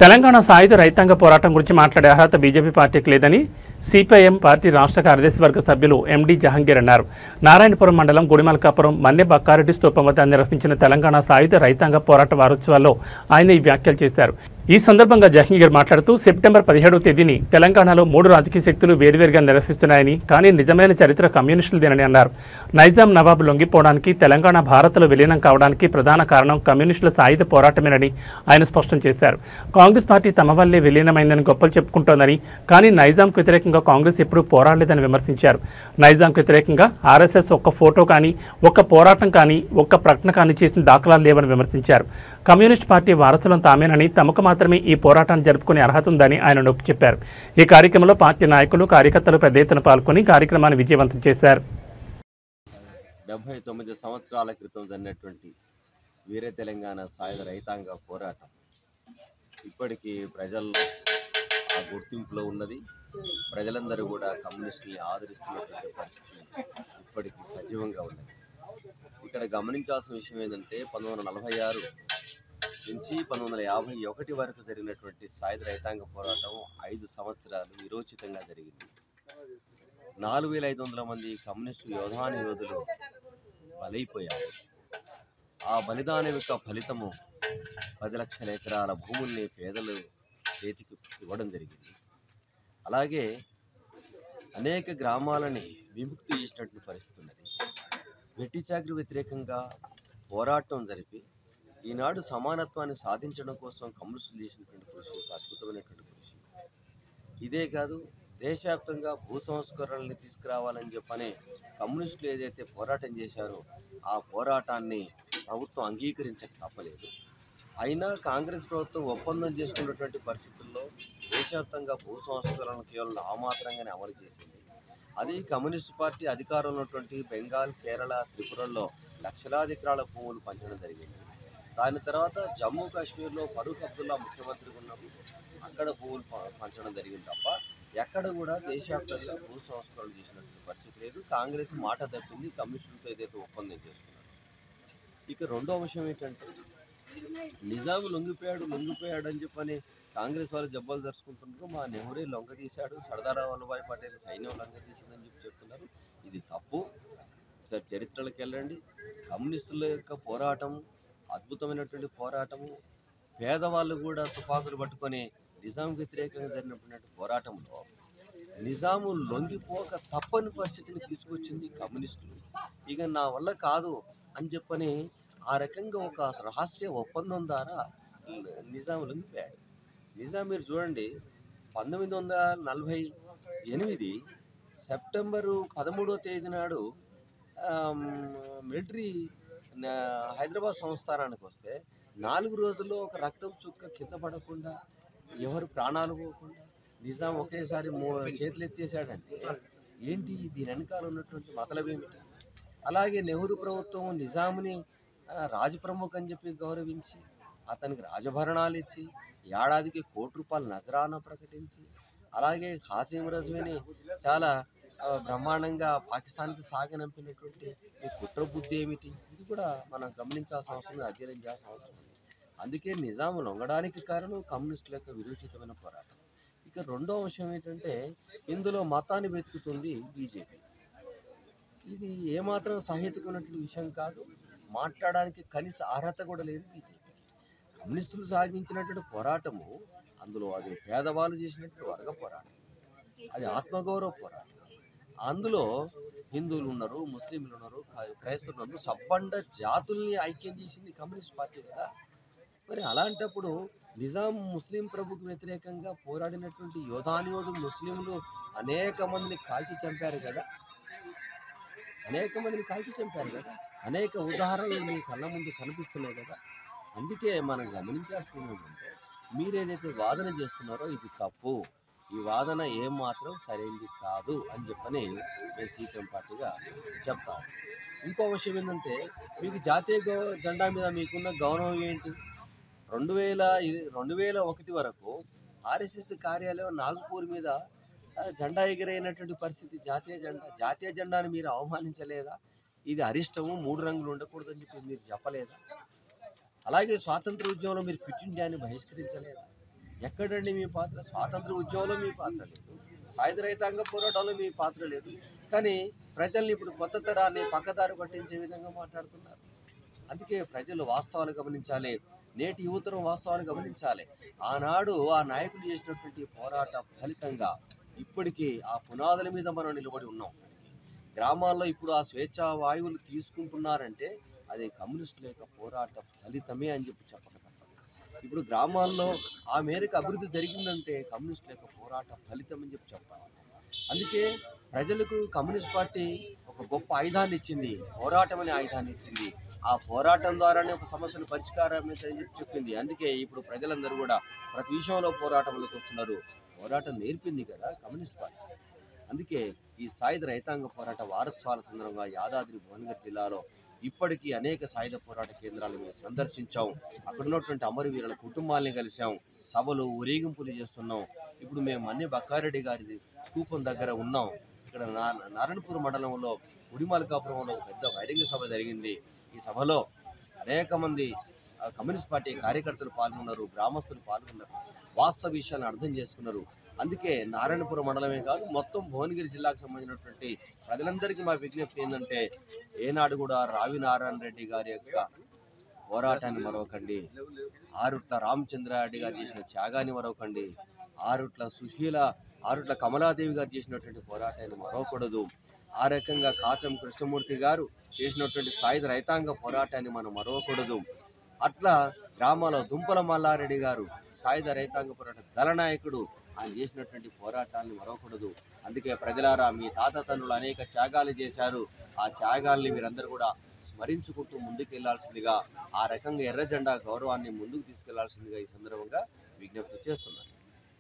తెలంగాణ సాయుధ రైతాంగ పోరాటం గురించి మాట్లాడే అర్హత బీజేపీ పార్టీకి లేదని సిపిఐఎం పార్టీ రాష్ట్ర కార్యదర్శి వర్గ సభ్యులు ఎండి జహంగీర్ అన్నారు. నారాయణపురం మండలం గుడిమల్కాపురం మన్నె బక్కారెడ్డి స్తూపం వద్ద నిర్వహించిన తెలంగాణ సాయుధ రైతాంగ పోరాట వారోత్సవాల్లో ఆయన ఈ వ్యాఖ్యలు చేశారు. ఈ సందర్భంగా జహంగీర్ మాట్లాడుతూ సెప్టెంబర్ 17వ తేదీని తెలంగాణలో 3 రాజకీయ శక్తులు వేర్వేరుగా నిర్వహిస్తున్నాయని, కానీ నిజమైన చరిత్ర కమ్యూనిస్టులదేనని అన్నారు. నైజాం నవాబు లొంగిపోవడానికి, తెలంగాణ భారత్లో విలీనం కావడానికి ప్రధాన కారణం కమ్యూనిస్టుల సాయుధ పోరాటమేనని ఆయన స్పష్టం చేశారు. కాంగ్రెస్ పార్టీ తమ వల్లే విలీనమైందని గొప్పలు చెప్పుకుంటోందని, కానీ నైజాంకు వ్యతిరేకంగా కాంగ్రెస్ ఎప్పుడూ పోరాడలేదని విమర్శించారు. నైజాంకు వ్యతిరేకంగా ఆర్ఎస్ఎస్ ఒక్క ఫోటో కానీ, ఒక్క పోరాటం కానీ, ఒక్క ప్రకటన కానీ చేసిన దాఖలాలు లేవని విమర్శించారు. కమ్యూనిస్ట్ పార్టీ వారసులను తామేనని, తమకు మాత్రమే ఈ పోరాటాన్ని జరుపుకునే అర్హత ఉందని ఆయన నొక్కి చెప్పారు. ఈ కార్యక్రమంలో పార్టీ నాయకులు, కార్యకర్తలు పెద్ద ఎత్తున పాల్గొని కార్యక్రమాన్ని విజయవంతం చేశారు. 79 సంవత్సరాల క్రితం జరిగినటువంటి వీర తెలంగాణ సాయుధ రైతాంగ పోరాటం ఇప్పటికీ ప్రజల్లో ఆ గుర్తింపులో ఉన్నది. ప్రజలందరూ కూడా కమ్యూనిస్టుల్ని ఆదరిస్తున్నటువంటి పరిస్థితి ఇప్పటికీ సజీవంగా ఉన్నది. ఇక్కడ గమనించాల్సిన విషయం ఏంటంటే 1946 నుంచి 1951 వరకు జరిగినటువంటి సాయుధ రైతాంగ పోరాటం 5 సంవత్సరాలు విరోచితంగా జరిగింది. 4500 మంది కమ్యూనిస్టు యోధులు బలైపోయారు. ఆ బలిదానం యొక్క ఫలితము 10 లక్షల ఎకరాల భూముల్ని పేదలు చేతికి ఇవ్వడం జరిగింది. అలాగే అనేక గ్రామాలని విముక్తి చేసినటువంటి పరిస్థితి ఉన్నది. వెట్టి చాకరీ వ్యతిరేకంగా పోరాటం జరిపి ఈనాడు సమానత్వాన్ని సాధించడం కోసం కమ్యూనిస్టులు చేసినటువంటి కృషి ఒక అద్భుతమైనటువంటి కృషి. ఇదే కాదు, దేశవ్యాప్తంగా భూ సంస్కరణల్ని తీసుకురావాలని చెప్పని కమ్యూనిస్టులు ఏదైతే పోరాటం చేశారో ఆ పోరాటాన్ని ప్రభుత్వం అంగీకరించక తప్పలేదు. అయినా కాంగ్రెస్ ప్రభుత్వం ఒప్పందం చేసుకున్నటువంటి పరిస్థితుల్లో దేశవ్యాప్తంగా భూ సంస్కరణలు కేవలం నామాత్రంగానే అమలు చేసింది. అది కమ్యూనిస్ట్ పార్టీ అధికారంలో ఉన్నటువంటి బెంగాల్, కేరళ, త్రిపురల్లో లక్షలాది ఎకరాల భూములు పంచడం జరిగింది. దాని తర్వాత జమ్మూ కాశ్మీర్లో ఫరూక్ అబ్దుల్లా ముఖ్యమంత్రిగా ఉన్నప్పుడు అక్కడ భూములు పంచడం జరిగింది తప్ప ఎక్కడ కూడా దేశవ్యాప్తంగా భూ సంస్కరణ చేసినటువంటి పరిస్థితి లేదు. కాంగ్రెస్ మాట తప్పింది, కమ్యూనిస్టులతో ఏదైతే ఒప్పందం చేసుకున్నారు. ఇక రెండో విషయం ఏంటంటే నిజాం లొంగిపోయాడు అని చెప్పని కాంగ్రెస్ వాళ్ళు జబ్బలు దర్చుకుంటున్నారు. మా నెహ్రూ లొంగ తీశాడు, సర్దార్ వల్లభాయ్ పటేల్ సైన్యం లొంగ తీసిందని చెప్పి చెప్తున్నారు. ఇది తప్పు. ఒకసారి చరిత్రలోకి వెళ్ళండి. కమ్యూనిస్టుల యొక్క పోరాటం అద్భుతమైనటువంటి పోరాటము. పేదవాళ్ళు కూడా తుపాకులు పట్టుకొని నిజాంకి వ్యతిరేకంగా జరిగినటువంటి పోరాటంలో నిజాము లొంగిపోక తప్పని పరిస్థితిని తీసుకొచ్చింది కమ్యూనిస్టులు. ఇక నా వల్ల కాదు అని చెప్పని ఆ రకంగా ఒక రహస్య ఒప్పందం ద్వారా నిజాం లొంగిపోయాడు. నిజాం మీరు చూడండి, 1948 సెప్టెంబరు 13వ తేదీ నాడు మిలిటరీ హైదరాబాద్ సంస్థానానికి వస్తే 4 రోజుల్లో ఒక రక్తం చుక్క కింద పడకుండా, ఎవరు ప్రాణాలు పోకుండా నిజాం ఒకేసారి చేతులు ఎత్తేసాడంటే ఏంటి, దీని వెనకాల ఉన్నటువంటి మతలబ్ ఏమిటి? అలాగే నెహ్రూ ప్రభుత్వం నిజాంని రాజప్రముఖ్ అని చెప్పి గౌరవించి అతనికి రాజభరణాలు ఇచ్చి ఏడాదికి ₹1 కోటి నజరానా ప్రకటించి, అలాగే ఖాసిం రజ్వీని చాలా బ్రహ్మాండంగా పాకిస్తాన్కి సాగనంపినటువంటి ఈ కుట్ర బుద్ధి ఏమిటి? ఇది కూడా మనం గమనించాల్సిన అవసరం, అధ్యయనం చేయాల్సిన అవసరం ఉంది. అందుకే నిజాం లొంగడానికి కారణం కమ్యూనిస్టుల యొక్క విరోచితమైన పోరాటం. ఇక రెండో అంశం ఏంటంటే ఇందులో మతాన్ని వెతుకుతుంది బీజేపీ. ఇది ఏమాత్రం సహేతుకున్నటువంటి విషయం కాదు. మాట్లాడడానికి కనీస అర్హత కూడా లేదు బీజేపీకి. కమ్యూనిస్టులు సాగించినటువంటి పోరాటము, అందులో అది పేదవాళ్ళు చేసినటువంటి వర్గ పోరాటం, అది ఆత్మగౌరవ పోరాటం. అందులో హిందువులు ఉన్నారు, ముస్లింలు ఉన్నారు, క్రైస్తవులు ఉన్నారు, సబ్బండ జాతుల్ని ఐక్యం చేసింది కమ్యూనిస్ట్ పార్టీ కదా. మరి అలాంటప్పుడు నిజాం ముస్లిం ప్రభుకు వ్యతిరేకంగా పోరాడినటువంటి యోధానియోధు ముస్లింలు అనేక మందిని కాల్చి చంపారు కదా. అనేక ఉదాహరణలు మీ కళ్ళ ముందు కనిపిస్తున్నాయి కదా. అందుకే మనం గమనించాల్సింది ఏంటంటే మీరేదైతే వాదన చేస్తున్నారో ఇది తప్పు, ఈ వాదన ఏమాత్రం సరైనది కాదు అని చెప్పని మేము సిపిఎం పార్టీగా చెప్తాము. ఇంకో విషయం ఏంటంటే మీకు జాతీయ జెండా మీద మీకున్న గౌరవం ఏంటి? 2001 వరకు ఆర్ఎస్ఎస్ కార్యాలయం నాగపూర్ మీద జెండా ఎగిరైనటువంటి పరిస్థితి. జాతీయ జెండాని మీరు అవమానించలేదా? ఇది అరిష్టము, 3 రంగులు ఉండకూడదని చెప్పి మీరు చెప్పలేదా? అలాగే స్వాతంత్ర ఉద్యమంలో మీరు క్విట్ ఇండియాని బహిష్కరించలేదా? ఎక్కడండి మీ పాత్ర? స్వాతంత్ర ఉద్యమంలో మీ పాత్ర లేదు, సాయుధ రైతాంగ పోరాటంలో మీ పాత్ర లేదు. కానీ ప్రజల్ని ఇప్పుడు కొత్త తరాన్ని పక్కదారి పట్టించే విధంగా మాట్లాడుతున్నారు. అందుకే ప్రజలు వాస్తవాలు గమనించాలి, నేటి యువతరం వాస్తవాలు గమనించాలి. ఆనాడు ఆ నాయకులు చేసినటువంటి పోరాట ఫలితంగా ఇప్పటికీ ఆ పునాదుల మీద మనం నిలబడి ఉన్నాం. గ్రామాల్లో ఇప్పుడు ఆ స్వేచ్ఛా వాయువులు తీసుకుంటున్నారంటే అది కమ్యూనిస్టుల యొక్క పోరాట ఫలితమే అని చెప్పక తప్పదు. ఇప్పుడు గ్రామాల్లో ఆ మేరకు అభివృద్ధి జరిగిందంటే కమ్యూనిస్టుల యొక్క పోరాట ఫలితం అని చెప్తాను. అందుకే ప్రజలకు కమ్యూనిస్ట్ పార్టీ ఒక గొప్ప ఆయుధాన్ని ఇచ్చింది, పోరాటం అనే ఆయుధాన్ని ఇచ్చింది. ఆ పోరాటం ద్వారానే ఒక సమస్యను పరిష్కారం చెప్పింది. అందుకే ఇప్పుడు ప్రజలందరూ కూడా ప్రతి విషయంలో పోరాటంలోకి వస్తున్నారు. పోరాటం నేర్పింది కదా కమ్యూనిస్ట్ పార్టీ. అందుకే ఈ సాయుధ రైతాంగ పోరాట వారోత్సవాల సందర్భంగా యాదాద్రి భువనగిరి జిల్లాలో ఇప్పటికీ అనేక సాయుధ పోరాట కేంద్రాలు మేము సందర్శించాం. అక్కడ ఉన్నటువంటి అమరవీరుల కుటుంబాలని కలిసాం, సభలు ఊరేగింపులు చేస్తున్నాం. ఇప్పుడు మేము మన్నె బక్కారెడ్డి గారి స్థూపం దగ్గర ఉన్నాం. ఇక్కడ నారాయణపూర్ మండలంలో గుడిమల్కాపురంలో ఒక పెద్ద బహిరంగ సభ జరిగింది. ఈ సభలో అనేక మంది కమ్యూనిస్ట్ పార్టీ కార్యకర్తలు పాల్గొన్నారు, గ్రామస్తులు పాల్గొన్నారు, వాస్తవ విషయాలను అర్థం చేసుకున్నారు. అందుకే నారాయణపురం మండలమే కాదు మొత్తం భువనగిరి జిల్లాకు సంబంధించినటువంటి ప్రజలందరికీ మా విజ్ఞప్తి ఏంటంటే ఏనాడు కూడా రావి నారాయణ రెడ్డి గారి యొక్క పోరాటాన్ని మరవకండి, ఆరుట్ల రామచంద్రారెడ్డి గారు చేసిన త్యాగాన్ని మరవకండి, ఆరుట్ల కమలాదేవి గారు చేసినటువంటి పోరాటాన్ని మరవకూడదు. ఆ రకంగా కాచం కృష్ణమూర్తి గారు చేసినటువంటి సాయుధ రైతాంగ పోరాటాన్ని మనం మరవకూడదు. అట్లా గ్రామాల్లో దుంపల మల్లారెడ్డి గారు సాయుధ రైతాంగ పోరాట దళనాయకుడు, ఆయన చేసినటువంటి పోరాటాన్ని మరవకూడదు. అందుకే ప్రజలారా, మీ తాత తండ్రులు అనేక త్యాగాలు చేశారు. ఆ త్యాగాల్ని మీరందరూ కూడా స్మరించుకుంటూ ముందుకు వెళ్లాల్సిందిగా, ఆ రకంగా ఎర్ర జెండా గౌరవాన్ని ముందుకు తీసుకెళ్లాల్సిందిగా ఈ సందర్భంగా విజ్ఞప్తి చేస్తున్నారు.